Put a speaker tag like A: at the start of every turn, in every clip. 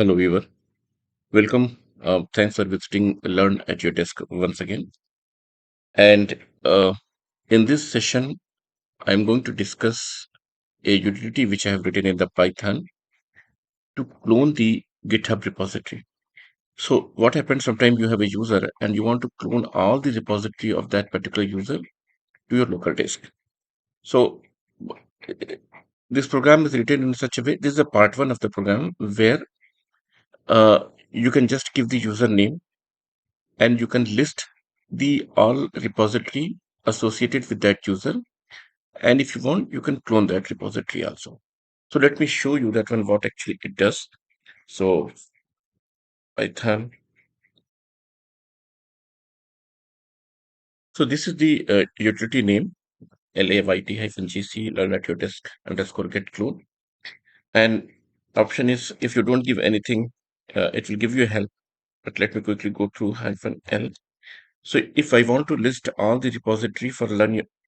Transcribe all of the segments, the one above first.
A: Hello, viewer. Welcome. Thanks for visiting Learn at your desk once again. And in this session, I'm going to discuss a utility which I have written in the Python to clone the GitHub repository. So, what happens sometimes you have a user and you want to clone all the repository of that particular user to your local disk. So, this program is written in such a way. This is a part one of the program where you can just give the username and you can list the all repository associated with that user, and if you want you can clone that repository also. So let me show you that one what actually it does. So Python, so this is the utility name, layt-gc learn at your desk underscore get clone. And option is, if you don't give anything, it will give you a help, but let me quickly go through hyphen l. So if I want to list all the repository for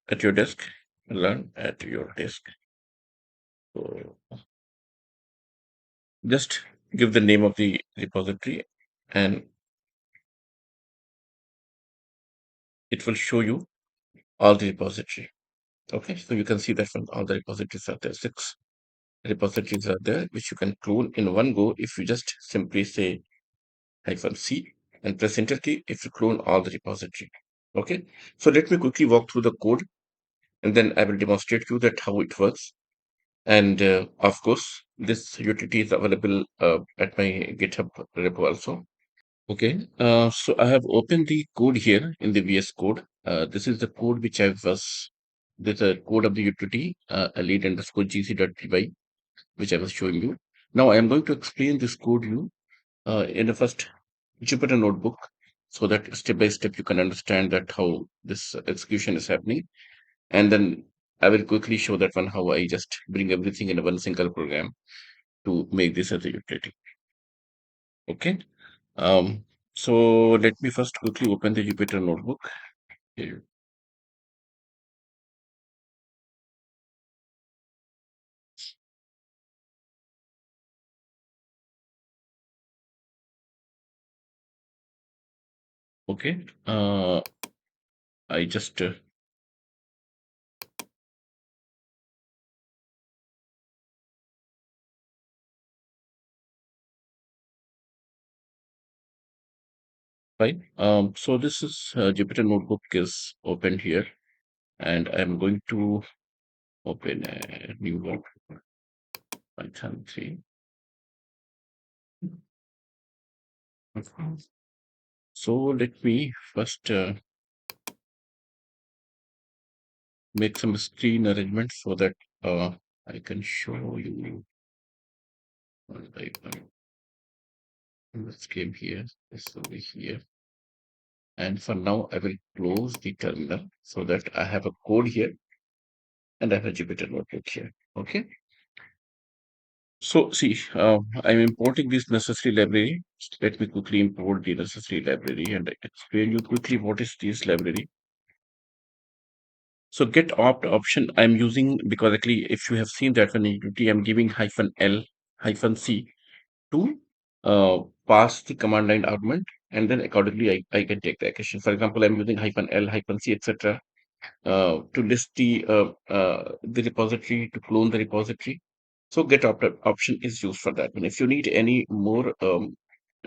A: at your desk, learn at your desk. So just give the name of the repository and it will show you all the repository. Okay, so you can see that from all the repositories are there. Six repositories are there, which you can clone in one go if you just simply say -c and press enter key if you clone all the repository. Okay, so let me quickly walk through the code and then I will demonstrate you that how it works. And of course, this utility is available at my GitHub repo also. Okay, so I have opened the code here in the VS Code. This is the code which I was, this is the code of the utility, lead underscore gc.py, which I was showing you. Now I am going to explain this code you in the first Jupyter notebook, so that step by step you can understand that how this execution is happening. And then I will quickly show that one how I just bring everything in one single program to make this as a utility. Okay. Um, so let me first quickly open the Jupyter notebook. Here. Okay. I just fine. So this is Jupyter notebook is opened here, and I'm going to open a new one, Python 3. So let me first make some screen arrangement so that I can show you one by one. Let's came here, this over here. And for now, I will close the terminal so that I have a code here and I have a Jupyter notebook here. Okay. So see, I'm importing this necessary library. Let me quickly import the necessary library and explain you quickly what is this library. So get opt option I'm using because actually if you have seen that when in utility I'm giving -l -c to pass the command line argument, and then accordingly I can take the action. For example, I'm using -l -c etc. To list the repository, to clone the repository. So get opt option is used for that. And if you need any more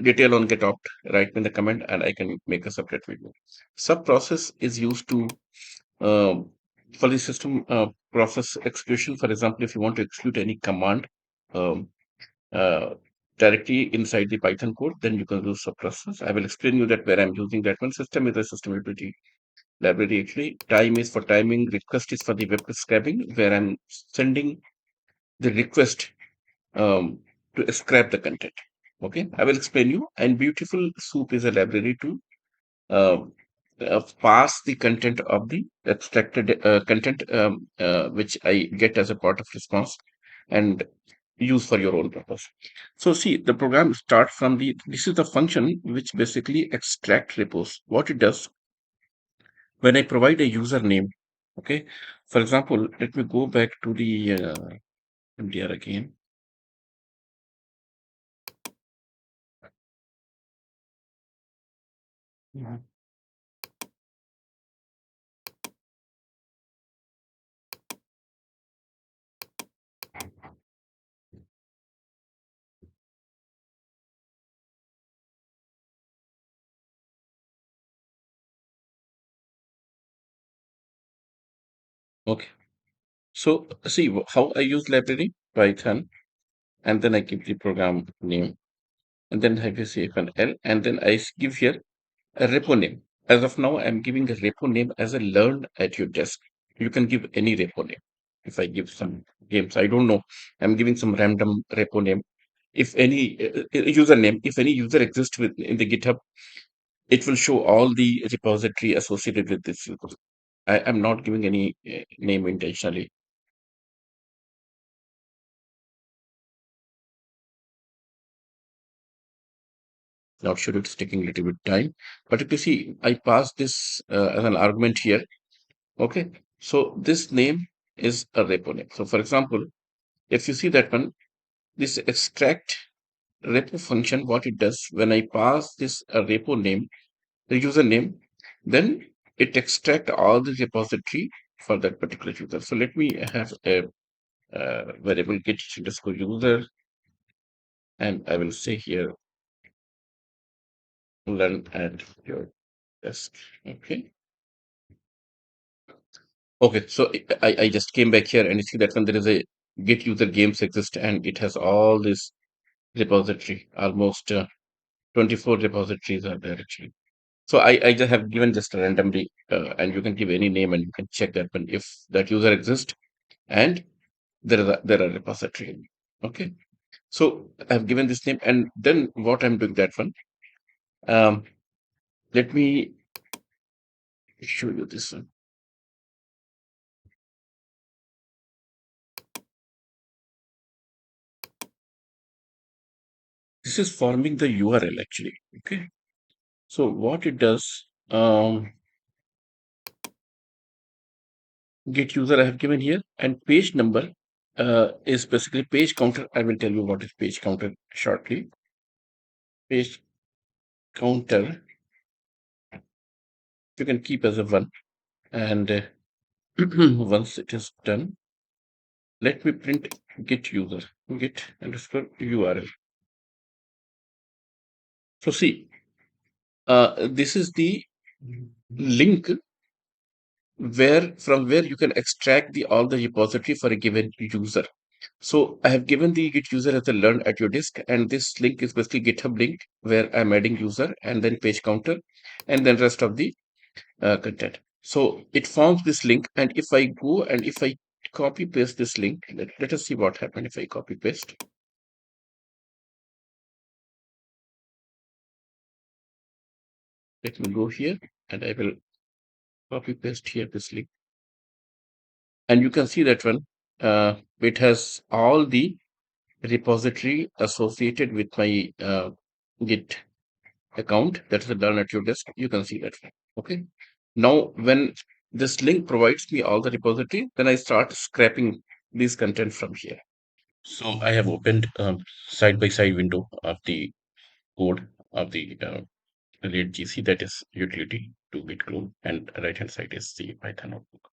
A: detail on get opt, write me in the comment and I can make a separate video. Sub process is used to um, for the system process execution. For example, if you want to execute any command um, uh, directly inside the Python code, then you can use sub process. I will explain you that where I'm using that one. System is a system utility library actually. Time is for timing, request is for the web scraping, where I'm sending the request um, to scrap the content. Okay, I will explain you. And beautiful soup is a library to uh, pass the content of the extracted content, which I get as a part of response and use for your own purpose. So see, the program starts from the, this is the function which basically extract repos. What it does, when I provide a username, okay, for example, let me go back to the MDR again. Mhm. Okay. So see how I use library Python, and then I give the program name, and then I will say an L, and then give here a repo name. As of now, I'm giving a repo name as a learn at your desk. You can give any repo name. If I give some games, I don't know. I'm giving some random repo name. If any username, if any user exists with in the GitHub, it will show all the repository associated with this user. I am not giving any name intentionally. Not sure it's taking a little bit time, but if you see, I pass this as an argument here. Okay, so this name is a repo name. So, for example, if you see that one, this extract repo function, what it does when I pass this repo name, the username, then it extract all the repository for that particular user. So let me have a variable get underscore user, and I will say here learn at your desk. Okay. Okay. So I just came back here and you see that when there is a get user games exist and it has all this repository, almost 24 repositories are there actually. So I just have given just randomly, and you can give any name and you can check that one if that user exists and there are repository. Okay. So I've given this name, and then what I'm doing that one. Um, Let me show you this one. This is forming the URL actually. Okay. So what it does, get user I have given here, and page number is basically page counter. I will tell you what is page counter shortly. Page counter you can keep as a one, and once it is done, let me print get user get underscore URL. So see, this is the link where you can extract the all the repository for a given user. So I have given the Git user as a learn at your disk, and this link is basically GitHub link where I'm adding user and then page counter and then rest of the content. So it forms this link, and if I go and if I copy paste this link, let us see what happened if I copy paste. Let me go here and I will copy paste here this link, and you can see that one. It has all the repository associated with my Git account, that is done at your desk. You can see that. Okay. Now, when this link provides me all the repository, then I start scraping this content from here. So I have opened side by side window of the code of the read GC, that is utility to git clone, and right hand side is the Python notebook.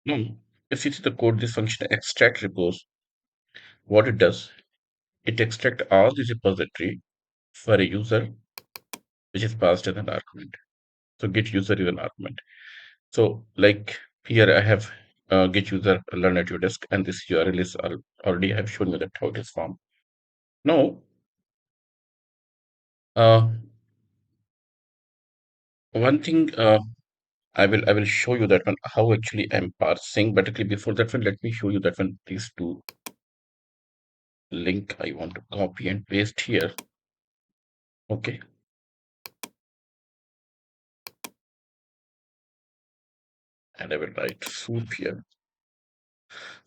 A: Now, if you see the code, this function extract repos, what it does, it extract all the repository for a user which is passed as an argument. So get user is an argument. So like here I have get user learn at your desk, and this URL is already I have shown you that how it is formed. Now, uh, one thing I will show you that one how actually I'm parsing. But actually before that one, let me show you that one. These two link I want to copy and paste here. Okay, and I will write soup here.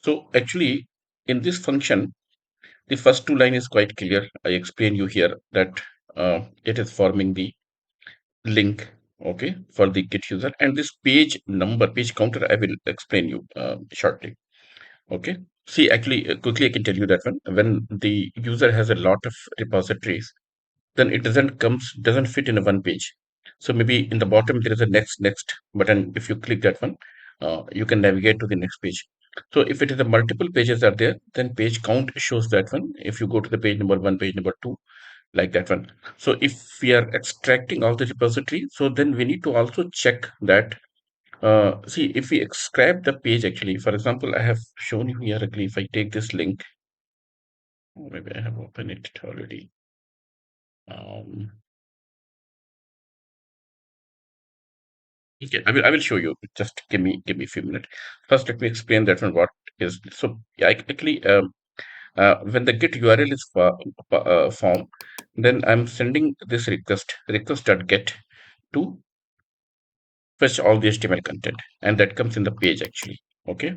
A: So actually in this function, the first two line is quite clear. I explain you here that it is forming the link, okay, for the git user, and this page number page counter I will explain you shortly. Okay, see actually quickly I can tell you that when the user has a lot of repositories, then it doesn't fit in a one page. So maybe in the bottom there is a next button. If you click that one, you can navigate to the next page. So if it is the multiple pages are there, then page count shows that one. If you go to the page number one, page number two, like that one. So if we are extracting all the repository, so then we need to also check that. See, if we extract the page actually, for example, I have shown you here actually. If I take this link, maybe I have opened it already. Um, okay, I will show you. Just give me a few minutes. First, let me explain that one. What is so? Yeah, actually, when the get URL is formed, then I'm sending this request.get to fetch all the HTML content, and that comes in the page actually. Okay,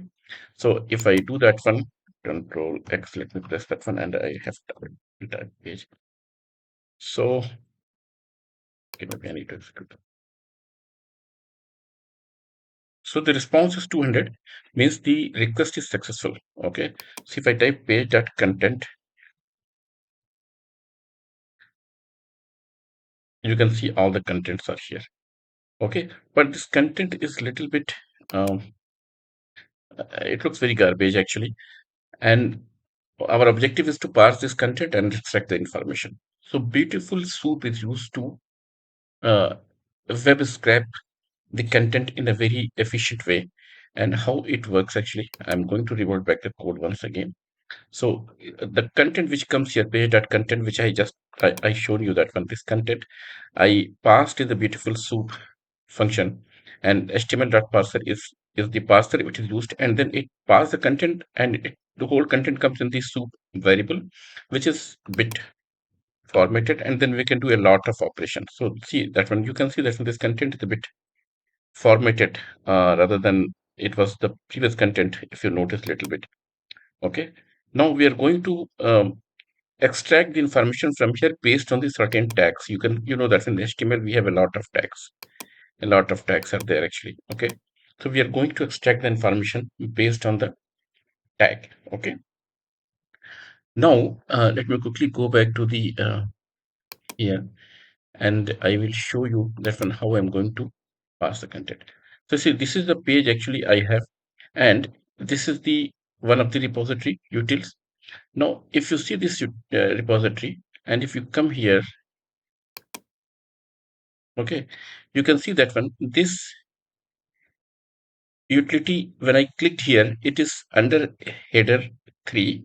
A: so if I do that one, Control X, let me press that one, and I have that page. So okay, maybe I need to execute. So the response is 200, means the request is successful. Okay, so if I type page.content, you can see all the contents are here. Okay, but this content is little bit it looks very garbage actually, and our objective is to parse this content and extract the information. So beautiful soup is used to uh, web scrape the content in a very efficient way. And how it works actually, I'm going to revert back the code once again. So the content which comes here, page.content, which I shown you that one, this content, I passed in the beautiful soup function, and html.parser is the parser which is used, and then it parse the content, and the whole content comes in the soup variable, which is bit formatted, and then we can do a lot of operations. So see that one, you can see that this content is a bit formatted rather than it was the previous content, if you notice a little bit. Okay, now we are going to extract the information from here based on the certain tags. You know that in HTML we have a lot of tags. A lot of tags are there actually. Okay, so we are going to extract the information based on the tag. Okay, now let me quickly go back to the here, and I will show you that one how I'm going to pass the content. So see, this is the page actually I have, and this is the one of the repository utils. Now, if you see this repository, and if you come here, okay, you can see that one. This utility, when I clicked here, it is under header 3,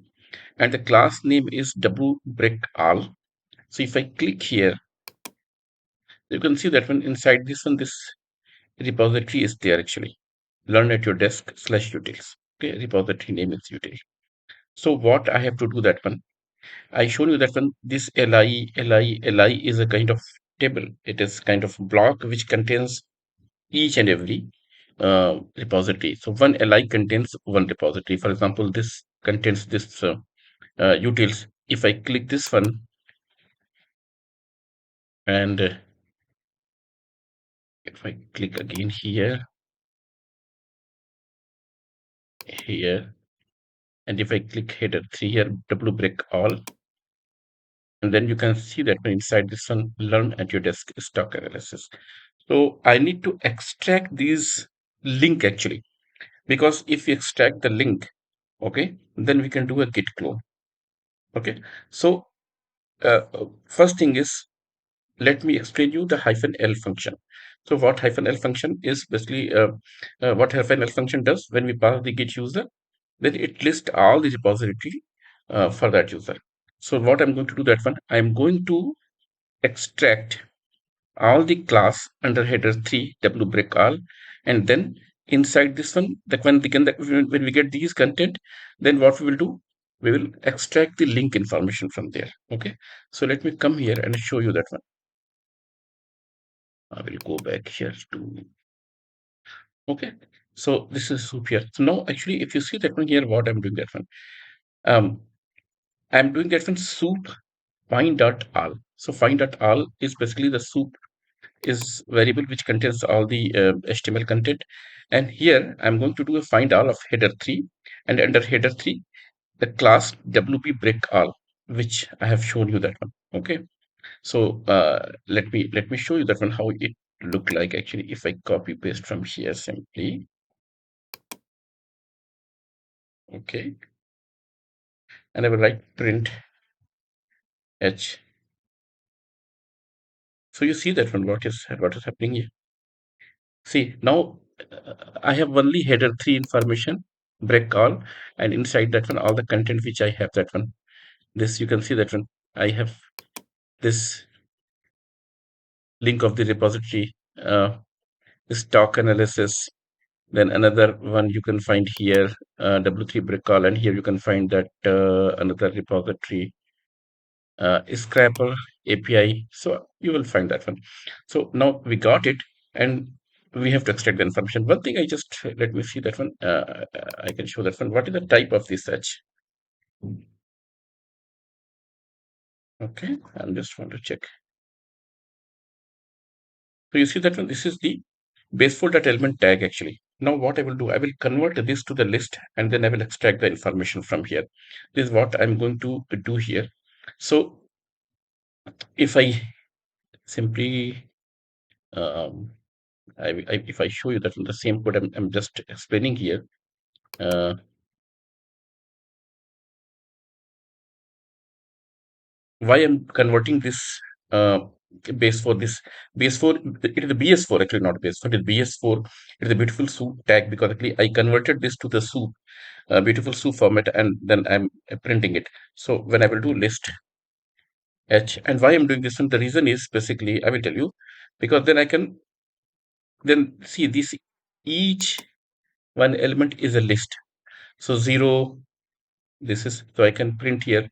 A: and the class name is w brick all. So if I click here, you can see that one inside this one, this repository is there actually. Learn at your desk slash utils. Okay, repository name is util. So what I have to do that one, I shown you that one, this li is a kind of table. It is kind of block which contains each and every repository. So one li contains one repository. For example, this contains this utils. If I click this one, and if I click again here, and if I click header 3 here, w break all, and then you can see that inside this one, learn at your desk stock analysis. So I need to extract these link actually, because if we extract the link, okay, then we can do a git clone. Okay, so first thing is, let me explain you the hyphen L function. So what hyphen L function is basically, what hyphen L function does when we pass the git user, then it lists all the repository for that user. So what I'm going to do that one, I'm going to extract all the class under header 3 w break all, and then inside this one, that when we get these content, then what we will do, we will extract the link information from there. Okay, so let me come here and show you that one. I will go back here to, okay, so this is soup here. So now actually if you see that one here, what I'm doing that one, um I'm doing that one soup find dot all. So find dot all is basically the soup is variable which contains all the HTML content. And here I'm going to do a find all of header 3, and under header 3, the class WP break all, which I have shown you that one. Okay. So let me show you that one how it look like actually if I copy paste from here simply. Okay. And I will write print h. So you see that one, what is happening here. See, now I have only header 3 information, break all, and inside that one, all the content which I have that one. This you can see that one. I have this link of the repository, stock analysis. Then another one you can find here, W3 break all, and here you can find that another repository, Scrapper API. So you will find that one. So now we got it, and we have to extract the information. One thing I just let me see that one. I can show that one. What is the type of this search? Okay, I'm just want to check. So you see that one. This is the base4.element tag actually. Now what I will do, I will convert this to the list, and then I will extract the information from here. This is what I'm going to do here. So if I simply if I show you that in the same code I'm just explaining here, uh, why I'm converting this uh, base for this base for it is the BS4 actually, not base for it is BS4. It is a beautiful soup tag because actually I converted this to the soup beautiful soup format, and then I'm printing it. So when I will do list h, and why I'm doing this one, the reason is basically I will tell you, because then I can then see this each one element is a list. So 0, this is, so I can print here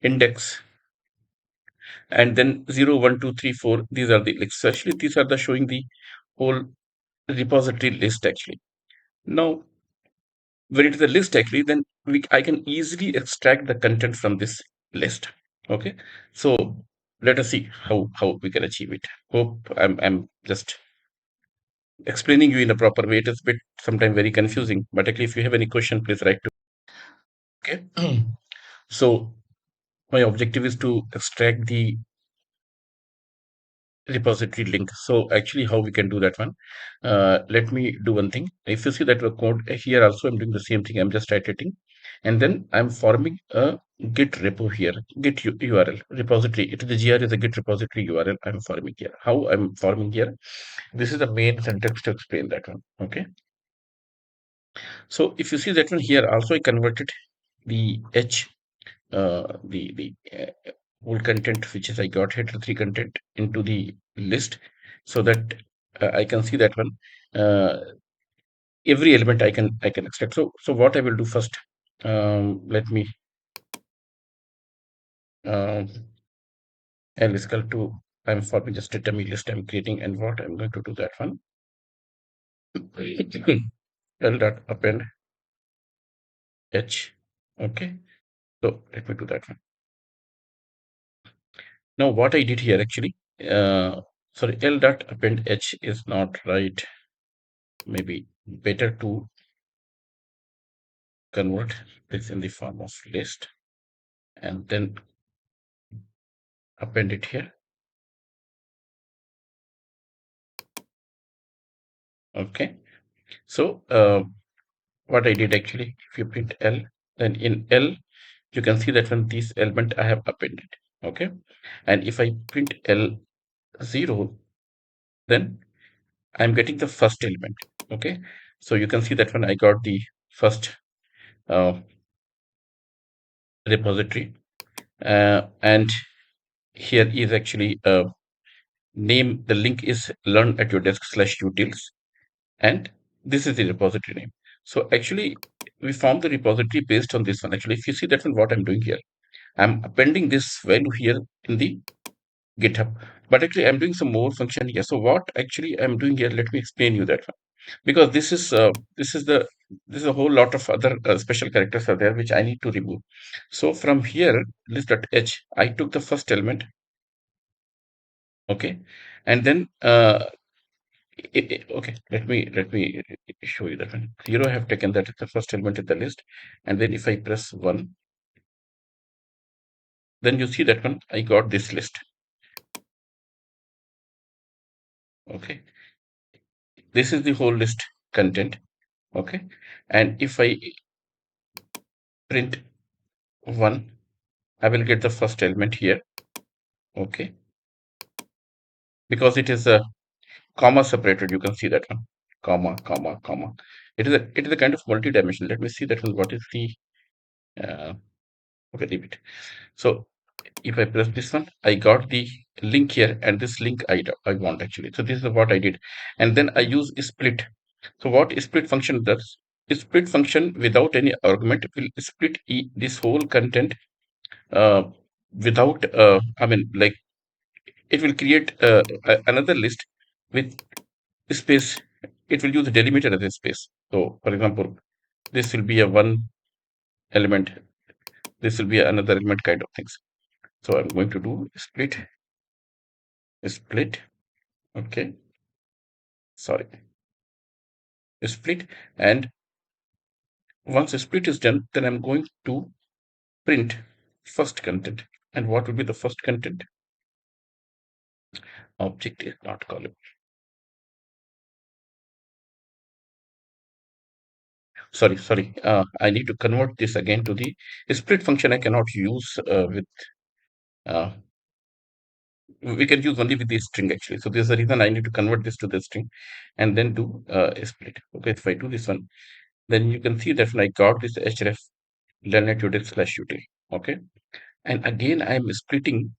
A: index, and then 0, 1, 2, 3, 4. These are the lists. So actually these are the showing the whole repository list actually. Now when it is a list actually, then I can easily extract the content from this list. Okay, so let us see how we can achieve it. Hope I'm just explaining you in a proper way. It is a bit sometimes very confusing, but actually if you have any question, please write to. Okay. So my objective is to extract the repository link. So actually how we can do that one, let me do one thing. If you see that the code here also, I'm doing the same thing. I'm just iterating, and then I'm forming a git repo here, git URL repository. It is the gr is a git repository URL I'm forming here. How I'm forming here, this is the main syntax to explain that one. Okay, so if you see that one here also, I converted the h, the whole content which is I got header 3 content into the list, so that I can see that one, uh, every element I can extract. So what I will do first, let me um, L is equal to, I'm forming just a dummy list I'm creating, and what I'm going to do that one, L dot append h. Okay, so let me do that one. Now what I did here actually, sorry, L dot append h is not right. Maybe better to convert this in the form of list and then append it here. Okay, so what I did actually, if you print L, then in L you can see that when this element I have appended. Okay, and if I print L0, then I'm getting the first element. Okay, so you can see that when I got the first uh, repository, and here is actually name, the link is learn at your desk slash utils, and this is the repository name. So actually we found the repository based on this one. Actually if you see that one, what I'm doing here, I'm appending this value here in the GitHub, but actually I'm doing some more function here. So what actually I'm doing here, let me explain you that one, because this is a whole lot of other special characters are there which I need to remove. So from here list.h, I took the first element. Okay, and then okay, let me show you that one. 0 I have taken, that is the first element in the list, and then if I press 1, then you see that one I got this list. Okay, this is the whole list content. Okay, and if I print 1, I will get the first element here. Okay, because it is a comma separated, you can see that one, comma, comma, comma. It is a kind of multi-dimensional. Let me see that one. What is the uh, okay, leave it. So if I press this one, I got the link here, and this link I want actually. So this is what I did, and then I use split. So what split function does? Split function without any argument will split this whole content uh, without I mean, like, it will create another list with space. It will use a delimiter as a space. So for example, this will be a one element, this will be another element, kind of things. So I'm going to do split. Okay, sorry, split. And once a split is done, then I'm going to print first content. And what will be the first content? Object is not callable. Sorry. I need to convert this again to the split function. I cannot use with uh, we can use only with the string actually. So there's a reason I need to convert this to the string and then do a split. Okay, if I do this one, then you can see that when I got this href learnet util/util. Okay, and again I'm splitting,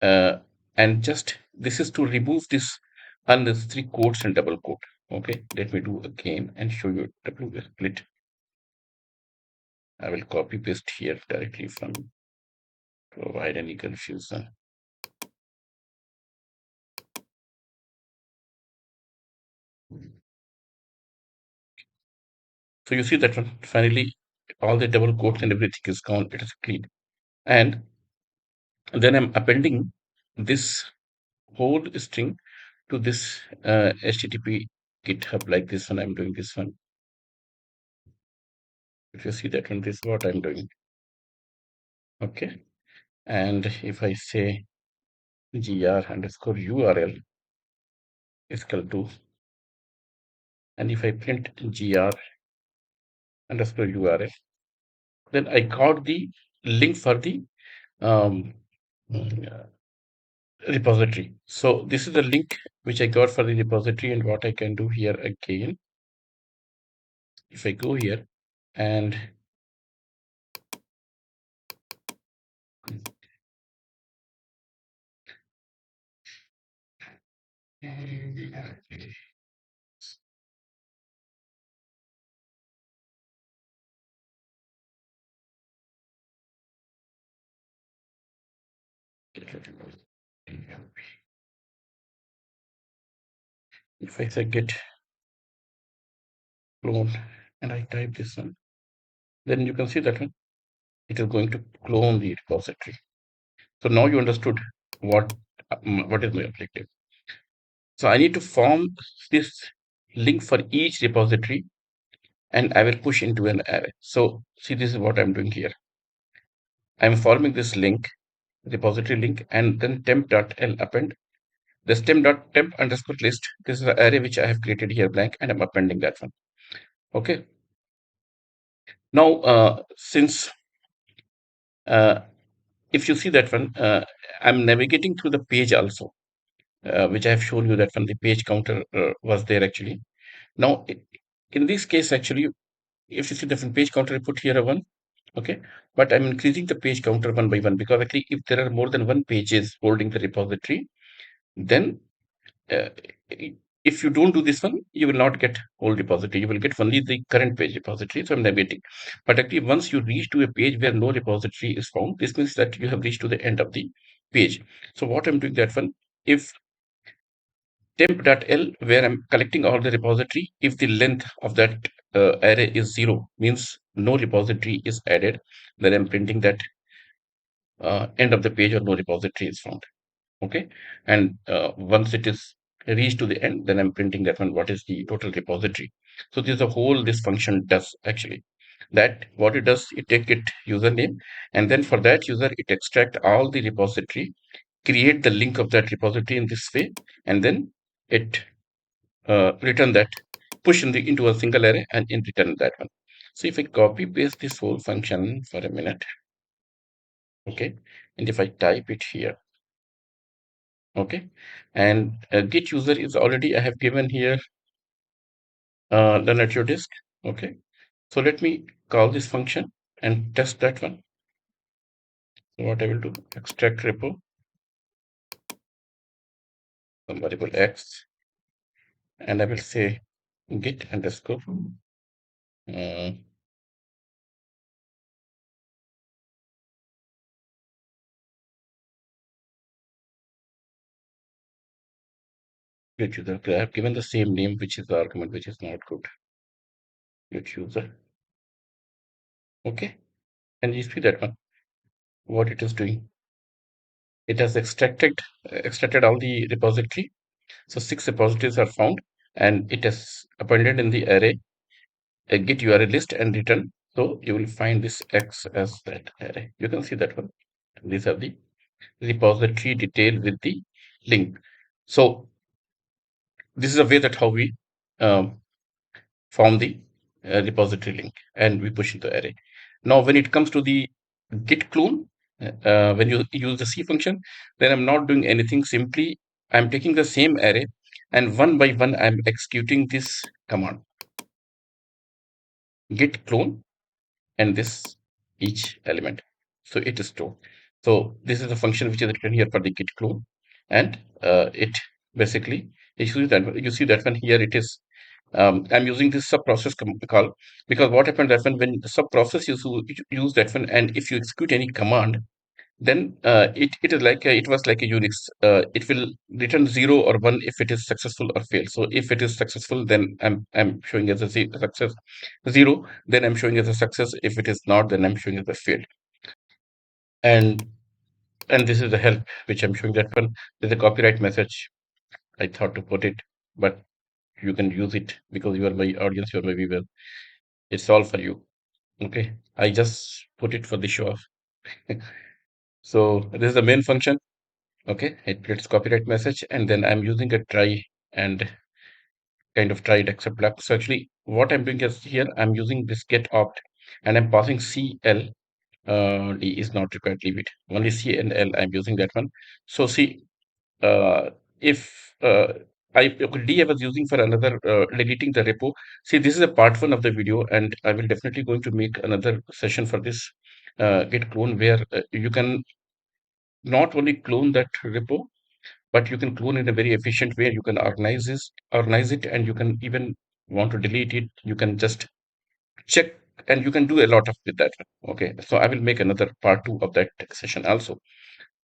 A: uh, and just this is to remove this unnecessary quotes and double quote. Okay, let me do again and show you double split. I will copy paste here directly from provide any confusion. So you see that one, finally all the double quotes and everything is gone. It is clean. And then I'm appending this whole string to this HTTP GitHub, like this one. I'm doing this one. If you see that one, this is what I'm doing. Okay. And if I say gr_url is equal to, and if I print gr_url, then I got the link for the um, repository. So this is the link which I got for the repository. And what I can do here again, if I go here and if I say get clone and I type this one, then you can see that one, it is going to clone the repository. So now you understood what is my objective. So I need to form this link for each repository, and I will push into an array. So see, this is what I'm doing here. I'm forming this link, repository link, and then temp.l append this temp_list. This is the array which I have created here blank, and I'm appending that one. Okay. Now, since if you see that one, I'm navigating through the page also, which I have shown you that when the page counter was there actually. Now, in this case, actually, if you see the page counter, I put here a 1. Okay, but I'm increasing the page counter one by one, because actually, if there are more than one pages holding the repository, then uh, if you don't do this one, you will not get whole repository. You will get only the current page repository. So I'm navigating. But actually, once you reach to a page where no repository is found, this means that you have reached to the end of the page. So what I'm doing that one, if temp.l, where I'm collecting all the repository, if the length of that array is 0, means no repository is added, then I'm printing that end of the page or no repository is found. Okay, and once it is reached to the end, then I'm printing that one, what is the total repository. So this is the whole this function does actually. That what it does, it take it username, and then for that user it extract all the repository, create the link of that repository in this way, and then it return that, push into a single array and in return that one. So if I copy paste this whole function for a minute, okay, and if I type it here, okay, and git user is already I have given here done at your disk, okay. So let me call this function and test that one. So what I will do, extract repo, some variable x, and I will say git underscore uh, git user. I have given the same name, which is the argument, which is not good. Git user, okay, and you see that one, what it is doing. It has extracted all the repository. So 6 repositories are found, and it has appended in the array a git URL list and return. So you will find this X as that array. You can see that one. These are the repository detail with the link. So this is a way that how we um, form the repository link and we push into array. Now, when it comes to the git clone, when you use the C function, then I'm not doing anything. Simply, I'm taking the same array and one by one, I'm executing this command git clone and this each element. So it is stored. So this is the function which is written here for the git clone, and it basically you see that one here it is. I'm using this sub process call because what happened that when the sub process use that one, and if you execute any command, then it is like it was like a Unix. It will return 0 or 1 if it is successful or fail. So if it is successful, then I'm showing as a success 0. Then I'm showing as a success. If it is not, then I'm showing as a failed. And this is the help which I'm showing that one. There's a copyright message. I thought to put it, but you can use it because you are my audience. You are my viewer. It's all for you. Okay. I just put it for the show off. So this is the main function. Okay, it gets copyright message, and then I'm using a try and kind of try it except block. So actually, what I'm doing is here I'm using this get opt, and I'm passing CL. D is not required. Leave it. Only C and L. I'm using that one. So see, if okay, D I was using for another deleting the repo. See, this is a part one of the video, and I will definitely going to make another session for this get clone where you can not only clone that repo, but you can clone in a very efficient way. You can organize it, and you can even want to delete it. You can just check, and you can do a lot of with that. Okay, so I will make another part two of that session also.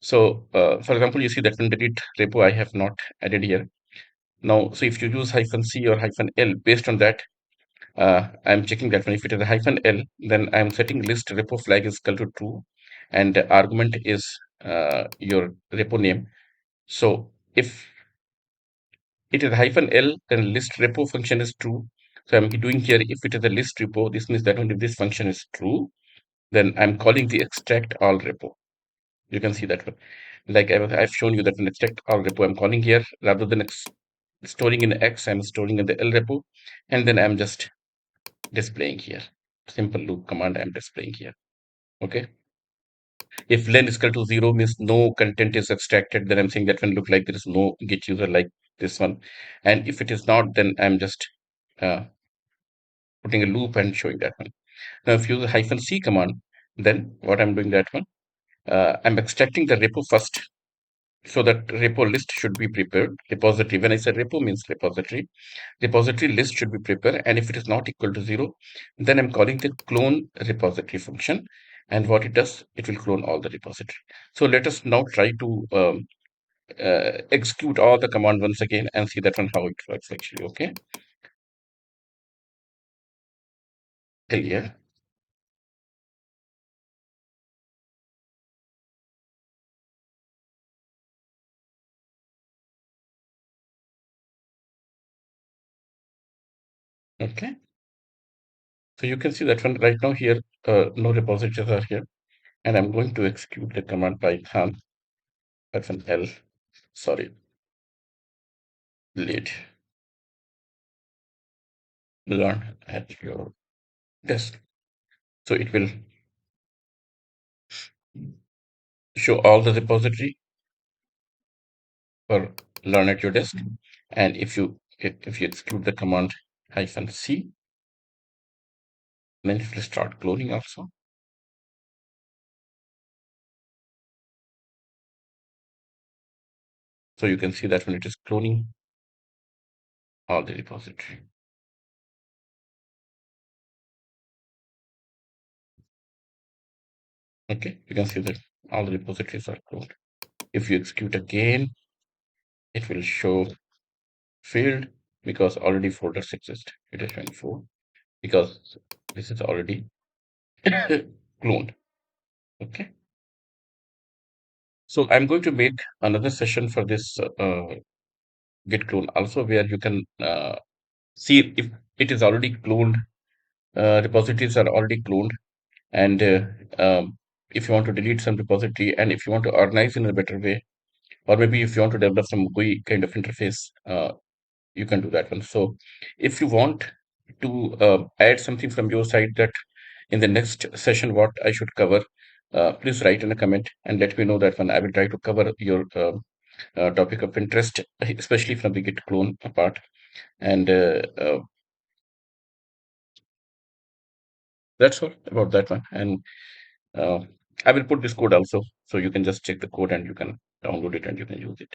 A: So, for example, you see that when delete repo, I have not added here. Now, so if you use -c or -l, based on that, I'm checking that one. If it is a -l, then I'm setting list repo flag is equal to true, and the argument is your repo name. So if it is -l, then list repo function is true. So I'm doing here, if it is a list repo, this means that only this function is true, then I'm calling the extract all repo. You can see that one. Like I've shown you that an extract all repo I'm calling here rather than storing in X, I'm storing in the L repo, and then I'm just displaying here. Simple loop command I'm displaying here. Okay. If len is equal to 0 means no content is extracted, then I'm saying that one look like there is no git user like this one. And if it is not, then I'm just uh, putting a loop and showing that one. Now, if you use the -c command, then what I'm doing that one, I'm extracting the repo first. So that repo list should be prepared. Repository, when I say repo means repository list should be prepared. And if it is not equal to 0, then I'm calling the clone repository function. And what it does, it will clone all the repository. So let us now try to execute all the command once again and see that one how it works actually. Okay. Clear. Okay. So you can see that one right now here, no repositories are here. And I'm going to execute the command python -l. Sorry. lid learn at your desk. So it will show all the repository for learn at your desk. And if you exclude the command -c, then it will start cloning also. So you can see that when it is cloning all the repository. Okay, you can see that all the repositories are cloned. If you execute again, it will show failed because already folders exist. It is showing 4 because this is already cloned. Okay. So I'm going to make another session for this git clone also, where you can see if it is already cloned. Repositories are already cloned, and if you want to delete some repository, and if you want to organize in a better way, or maybe if you want to develop some GUI kind of interface, you can do that one. So if you want to add something from your side that in the next session what I should cover, please write in a comment and let me know that one. I will try to cover your topic of interest, especially from the git clone part. And that's all about that one. And uh, I will put this code also, so you can just check the code and you can download it and you can use it.